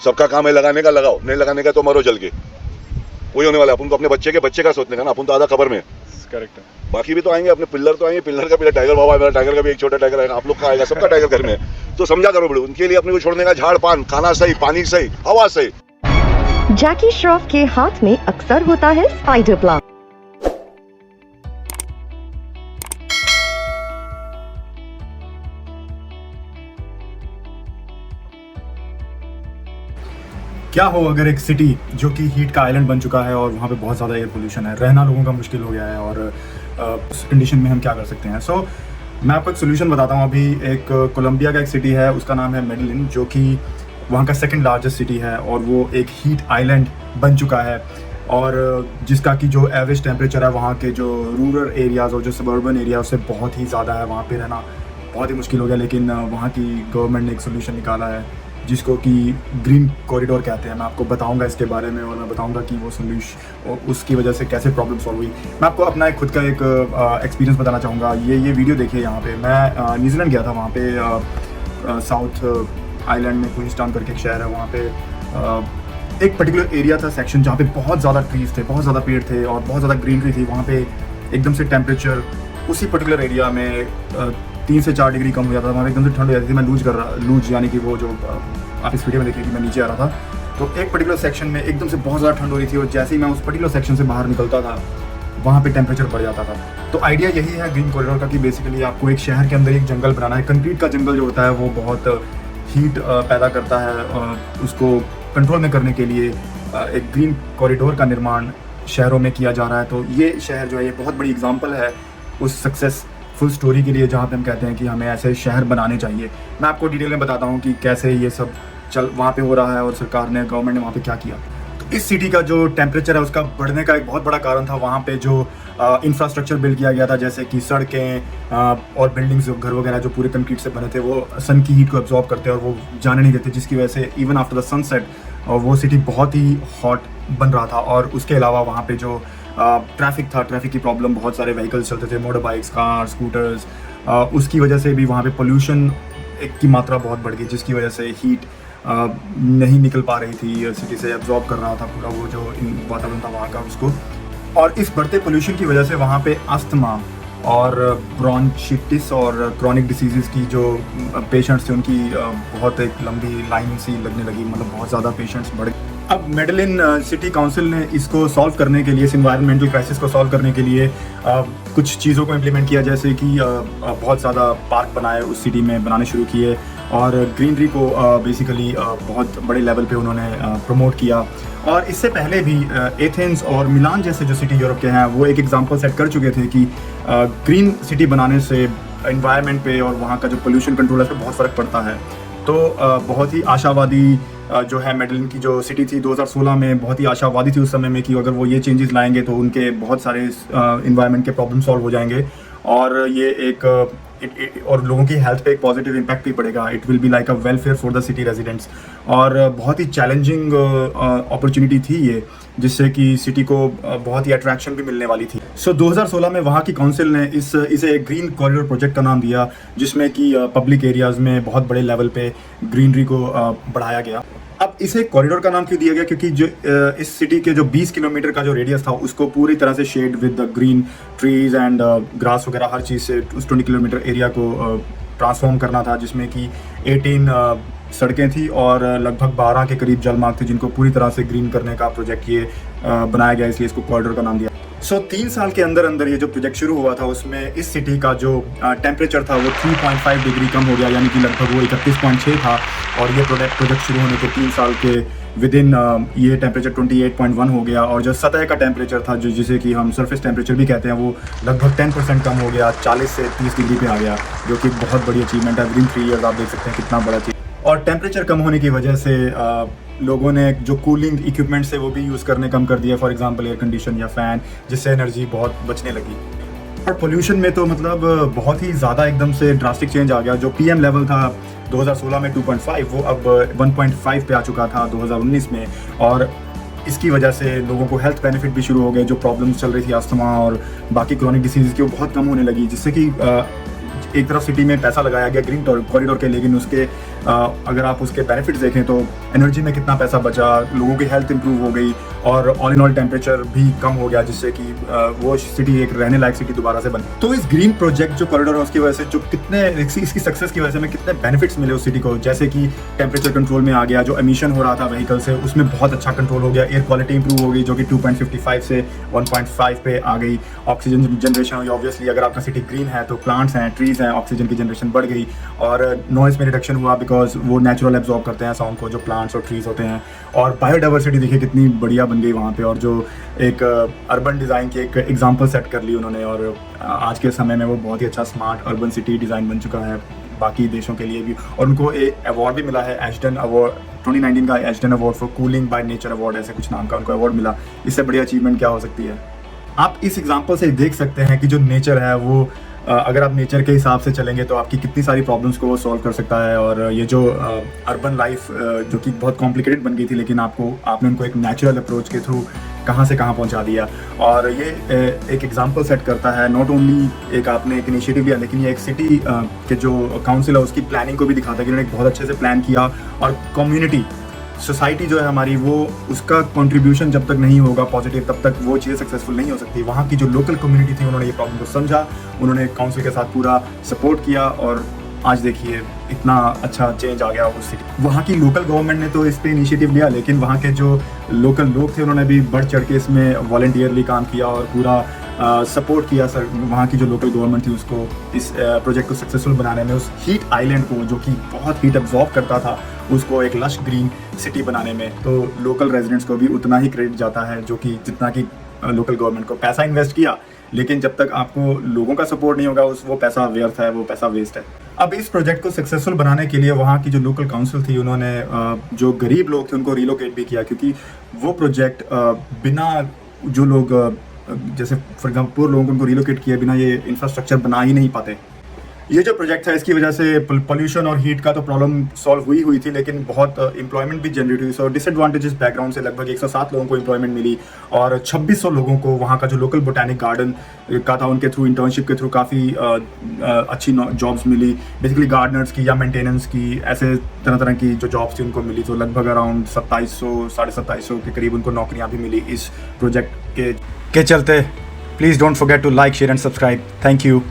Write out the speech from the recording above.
सबका काम है लगाने का, लगाओ, नहीं लगाने का तो मरो जल के, वही होने वाला है। अपन को अपने बच्चे का सोचने का ना, अपन तो आधा खबर में। करेक्ट है। बाकी भी तो आएंगे, अपने पिल्लर तो आएंगे, पिल्लर का पिल्लर टाइगर बाबा है, मेरा टाइगर का भी एक छोटा टाइगर आएगा, आप लोग का आएगा, सबका टाइगर घर में है। तो समझा करो बड़े, उनके लिए अपने को छोड़ने का झाड़ पान, खाना सही, पानी सही, हवा सही। जैकी श्रॉफ के हाथ में अक्सर होता है स्पाइडर प्लांट। क्या हो अगर एक सिटी जो कि हीट का आइलैंड बन चुका है और वहाँ पे बहुत ज़्यादा एयर पोल्यूशन है, रहना लोगों का मुश्किल हो गया है, और उस कंडीशन में हम क्या कर सकते हैं। सो मैं आपको एक सोल्यूशन बताता हूँ। अभी एक कोलंबिया का एक सिटी है, उसका नाम है मेडलिन, जो कि वहाँ का सेकंड लार्जेस्ट सिटी है, और वो एक हीट आइलैंड बन चुका है, और जिसका कि जो एवरेज टेम्परेचर है वहाँ के जो रूरल एरियाज़ और जो सबर्बन एरिया उससे बहुत ही ज़्यादा है, वहाँ पे रहना बहुत ही मुश्किल हो गया। लेकिन वहाँ की गवर्नमेंट ने एक सोल्यूशन निकाला है जिसको कि ग्रीन कॉरिडोर कहते हैं। मैं आपको बताऊंगा इसके बारे में, और मैं बताऊंगा कि वो सोल्यूशन और उसकी वजह से कैसे प्रॉब्लम सॉल्व हुई। मैं आपको अपना एक खुद का एक एक्सपीरियंस बताना चाहूँगा। ये वीडियो देखिए। यहाँ पे मैं न्यूजीलैंड गया था, वहाँ पे साउथ आइलैंड में क्वींसटाउन करके एक शहर है, वहाँ पे एक पर्टिकुलर एरिया था, सेक्शन, जहाँ पे बहुत ज़्यादा ट्रीज थे, बहुत ज़्यादा पेड़ थे और बहुत ज़्यादा ग्रीनरी थी। वहाँ पे एकदम से टेम्परेचर उसी पर्टिकुलर एरिया में 3 से 4 डिग्री कम हो जाता था। वहाँ पे एकदम से ठंड हो जाती थी। मैं लूज यानी कि वो जो आप इस वीडियो में देखिए कि मैं नीचे आ रहा था, तो एक पर्टिकुलर सेक्शन में एकदम से बहुत ज़्यादा ठंड हो रही थी, और जैसे ही मैं उस पर्टिकुलर सेक्शन से बाहर निकलता था वहाँ पे टेम्परेचर बढ़ जाता था। तो आइडिया यही है ग्रीन कॉरिडोर का कि बेसिकली आपको एक शहर के अंदर एक जंगल बनाना है। कंक्रीट का जंगल जो होता है वो बहुत हीट पैदा करता है, उसको कंट्रोल में करने के लिए एक ग्रीन कॉरिडोर का निर्माण शहरों में किया जा रहा है। तो ये शहर जो है ये बहुत बड़ी एग्जांपल है उस सक्सेसफुल स्टोरी के लिए, जहाँ पे हम कहते हैं कि हमें ऐसे शहर बनाने चाहिए। मैं आपको डिटेल में बताता हूँ कि कैसे ये सब वहाँ पे हो रहा है और सरकार ने, गवर्नमेंट ने वहाँ पे क्या किया। तो इस सिटी का जो टेम्परेचर है उसका बढ़ने का एक बहुत बड़ा कारण था वहाँ पे जो इंफ्रास्ट्रक्चर बिल्ड किया गया था, जैसे कि सड़कें और बिल्डिंग्स, घर वगैरह जो पूरे कंक्रीट से बने थे, वो सन की हीट को एब्जॉर्ब करते और वो जाने नहीं देते, जिसकी वजह से इवन आफ्टर द सनसेट वो सिटी बहुत ही हॉट बन रहा था। और उसके अलावा वहाँ पे जो ट्रैफिक था, ट्रैफिक की प्रॉब्लम, बहुत सारे व्हीकल्स चलते थे, मोटर बाइक्स, कार, स्कूटर्स, उसकी वजह से भी वहाँ पे पोल्यूशन की मात्रा बहुत बढ़ गई, जिसकी वजह से हीट नहीं निकल पा रही थी सिटी से, एब्जॉर्ब कर रहा था पूरा वो जो वातावरण था वहाँ का उसको। और इस बढ़ते पोल्यूशन की वजह से वहाँ पे अस्थमा और ब्रोंचिटिस और क्रॉनिक डिसीज़ की जो पेशेंट्स थे उनकी बहुत एक लंबी लाइन सी लगने लगी, मतलब बहुत ज़्यादा पेशेंट्स बढ़ गए। अब मेडलिन सिटी काउंसिल ने इसको सॉल्व करने के लिए, इस इन्वायरमेंटल क्राइसिस को सॉल्व करने के लिए कुछ चीज़ों को इम्प्लीमेंट किया, जैसे कि बहुत ज़्यादा पार्क बनाए उस सिटी में, बनाने शुरू किए, और ग्रीनरी को बेसिकली बहुत बड़े लेवल पे उन्होंने प्रमोट किया। और इससे पहले भी एथेंस और मिलान जैसे जो सिटी यूरोप के हैं वो एक एग्जांपल सेट कर चुके थे कि ग्रीन सिटी बनाने से एनवायरनमेंट पे और वहाँ का जो पोल्यूशन कंट्रोल है उस पर बहुत फ़र्क पड़ता है। तो बहुत ही आशावादी जो है मेडलिन की जो सिटी थी 2016 में, बहुत ही आशावादी थी उस समय में कि अगर वो ये चेंजेस लाएंगे तो उनके बहुत सारे इन्वायरमेंट के प्रॉब्लम सॉल्व हो जाएंगे, और ये एक और लोगों की हेल्थ पे एक पॉजिटिव इम्पैक्ट भी पड़ेगा। It will be like a welfare for the city residents. और बहुत ही चैलेंजिंग अपॉर्चुनिटी थी ये, जिससे कि सिटी को बहुत ही अट्रैक्शन भी मिलने वाली थी। सो 2016 में वहाँ की काउंसिल ने इसे एक ग्रीन कॉरिडोर प्रोजेक्ट का नाम दिया, जिसमें कि पब्लिक एरियाज़ में बहुत बड़े लेवल पे ग्रीनरी को बढ़ाया गया। अब इसे कॉरिडोर का नाम क्यों दिया गया? क्योंकि जो इस सिटी के जो 20 किलोमीटर का जो रेडियस था उसको पूरी तरह से shade with the green trees and grass वगैरह हर चीज़ से उस 20 किलोमीटर एरिया को ट्रांसफॉर्म करना था, जिसमें कि 18 सड़कें थी और लगभग 12 के करीब जलमार्ग थे, जिनको पूरी तरह से ग्रीन करने का प्रोजेक्ट ये बनाया गया, इसलिए इसको कॉरिडोर का नाम दिया। 3 साल के अंदर अंदर ये जो प्रोजेक्ट शुरू हुआ था उसमें इस सिटी का जो टेम्परेचर था वो 3.5 डिग्री कम हो गया, यानी कि लगभग वो 31.6 था। और ये प्रोजेक्ट शुरू होने के 3 साल के विद इन ये टेम्परेचर 28.1 हो गया। और जो सतह का टेम्परेचर था, जो जिसे कि हम सरफेस टेम्परेचर भी कहते हैं, वो लगभग 10% कम हो गया, 40 से 30 डिग्री पे आ गया, जो कि बहुत बड़ी अचीवमेंट है। विद इन 3 ईयर्स आप देख सकते हैं कितना बड़ा चीज। और टेम्परेचर कम होने की वजह से लोगों ने जो कूलिंग इक्विपमेंट्स है वो भी यूज़ करने कम कर दिया, फॉर एग्जांपल एयर कंडीशन या फ़ैन, जिससे एनर्जी बहुत बचने लगी। और पोल्यूशन में तो मतलब बहुत ही ज़्यादा एकदम से ड्रास्टिक चेंज आ गया। जो पीएम लेवल था 2016 में 2.5, वो अब 1.5 पे आ चुका था 2019 में। और इसकी वजह से लोगों को हेल्थ बेनिफिट भी शुरू हो गए। जो प्रॉब्लम्स चल रही थी अस्थमा और बाकी क्रॉनिक डिसीज़ की, वो बहुत कम होने लगी, जिससे कि एक तरफ सिटी में पैसा लगाया गया ग्रीन कॉरिडोर के, लेकिन उसके अगर आप उसके बेनिफिट्स देखें तो एनर्जी में कितना पैसा बचा, लोगों की हेल्थ इंप्रूव हो गई और ऑल इन ऑल टेम्परेचर भी कम हो गया, जिससे कि वो सिटी एक रहने लायक सिटी दोबारा से बनी। तो इस ग्रीन प्रोजेक्ट जो कॉरिडोर हाउस की वजह से जो कितने इसकी सक्सेस की वजह से हमें कितने बेनिफिट्स मिले उस सिटी को, जैसे कि टेम्परेचर कंट्रोल में आ गया, जो एमिशन हो रहा था व्हीकल से उसमें बहुत अच्छा कंट्रोल हो गया, एयर क्वालिटी इंप्रूव हो गई जो कि 2.55 से 1.5 पे आ गई, ऑक्सीजन जनरेशन हुई, ऑब्वियसली अगर आपका सिटी ग्रीन है तो प्लांट्स हैं, ट्रीज हैं, ऑक्सीजन की जनरेशन बढ़ गई, और नॉइज़ में रिडक्शन हुआ बिकॉज वो नेचुरल एब्जॉर्ब करते हैं साउंड को, जो प्लांट्स और ट्रीज होते हैं, और बायोडाइवर्सिटी देखिए कितनी बढ़िया बन गई वहाँ पे, और जो एक अर्बन डिज़ाइन की एक एग्जांपल सेट कर ली उन्होंने, और आज के समय में वो बहुत ही अच्छा स्मार्ट अर्बन सिटी डिज़ाइन बन चुका है बाकी देशों के लिए भी, और उनको एक अवार्ड भी मिला है, एशटन अवार्ड 2019 का, Ashden award for cooling by nature award, ऐसे कुछ नाम का उनको अवार्ड मिला। इससे बड़ी अचीवमेंट क्या हो सकती है। आप इस एग्जांपल से देख सकते हैं कि जो नेचर है वो अगर आप नेचर के हिसाब से चलेंगे तो आपकी कितनी सारी प्रॉब्लम्स को वो सॉल्व कर सकता है। और ये जो अर्बन लाइफ जो कि बहुत कॉम्प्लिकेटेड बन गई थी, लेकिन आपने उनको एक नेचुरल अप्रोच के थ्रू कहाँ से कहाँ पहुँचा दिया, और ये एक एग्जांपल सेट करता है। नॉट ओनली एक आपने एक इनिशिएटिव लिया, लेकिन ये एक सिटी के जो काउंसिल है उसकी प्लानिंग को भी दिखाता है कि उन्होंने एक बहुत अच्छे से प्लान किया, और कम्युनिटी सोसाइटी जो है हमारी, वो उसका कंट्रीब्यूशन जब तक नहीं होगा पॉजिटिव, तब तक वो चीज़ें सक्सेसफुल नहीं हो सकती। वहाँ की जो लोकल कम्युनिटी थी उन्होंने ये प्रॉब्लम को समझा, उन्होंने काउंसिल के साथ पूरा सपोर्ट किया, और आज देखिए इतना अच्छा चेंज आ गया उस सिटी। वहाँ की लोकल गवर्नमेंट ने तो इस पे इनिशिएटिव लिया, लेकिन वहाँ के जो लोकल लोग थे उन्होंने भी बढ़ चढ़ के इसमें वॉलंटियरली काम किया और पूरा सपोर्ट किया। सर वहाँ की जो लोकल गवर्नमेंट थी उसको इस प्रोजेक्ट को सक्सेसफुल बनाने में, उस हीट आइलैंड को जो कि बहुत हीट एब्जॉर्ब करता था उसको एक लश ग्रीन सिटी बनाने में, तो लोकल रेजिडेंट्स को भी उतना ही क्रेडिट जाता है जो कि जितना कि लोकल गवर्नमेंट को। पैसा इन्वेस्ट किया, लेकिन जब तक आपको लोगों का सपोर्ट नहीं होगा वो पैसा व्यर्थ है, वो पैसा वेस्ट है। अब इस प्रोजेक्ट को सक्सेसफुल बनाने के लिए वहाँ की जो लोकल काउंसिल थी उन्होंने जो गरीब लोग थे उनको रिलोकेट भी किया, क्योंकि वो प्रोजेक्ट बिना जो लोग जैसे फॉर एग्जाम्पल पुअर लोगों को उनको रिलोकेट किया बिना ये इंफ्रास्ट्रक्चर बना ही नहीं पाते। ये जो प्रोजेक्ट है इसकी वजह से पोल्यूशन और हीट का तो प्रॉब्लम सॉल्व हुई थी, लेकिन बहुत एम्प्लॉयमेंट भी जनरेट हुई। सो डिसएडवांटेजेस बैकग्राउंड से लगभग 107 लोगों को एम्प्लॉयमेंट मिली, और 2600 लोगों को वहाँ का जो लोकल बोटैनिक गार्डन का था उनके थ्रू, इंटर्नशिप के थ्रू काफ़ी अच्छी जॉब्स मिली, बेसिकली गार्डनर्स की या मेंटेनेंस की, ऐसे तरह तरह की जो जॉब्स थी उनको मिली। तो लगभग अराउंड 2700 साढ़े 2700 के करीब उनको नौकरियाँ भी मिली इस प्रोजेक्ट के चलते। Please don't forget to like, share and subscribe. Thank you.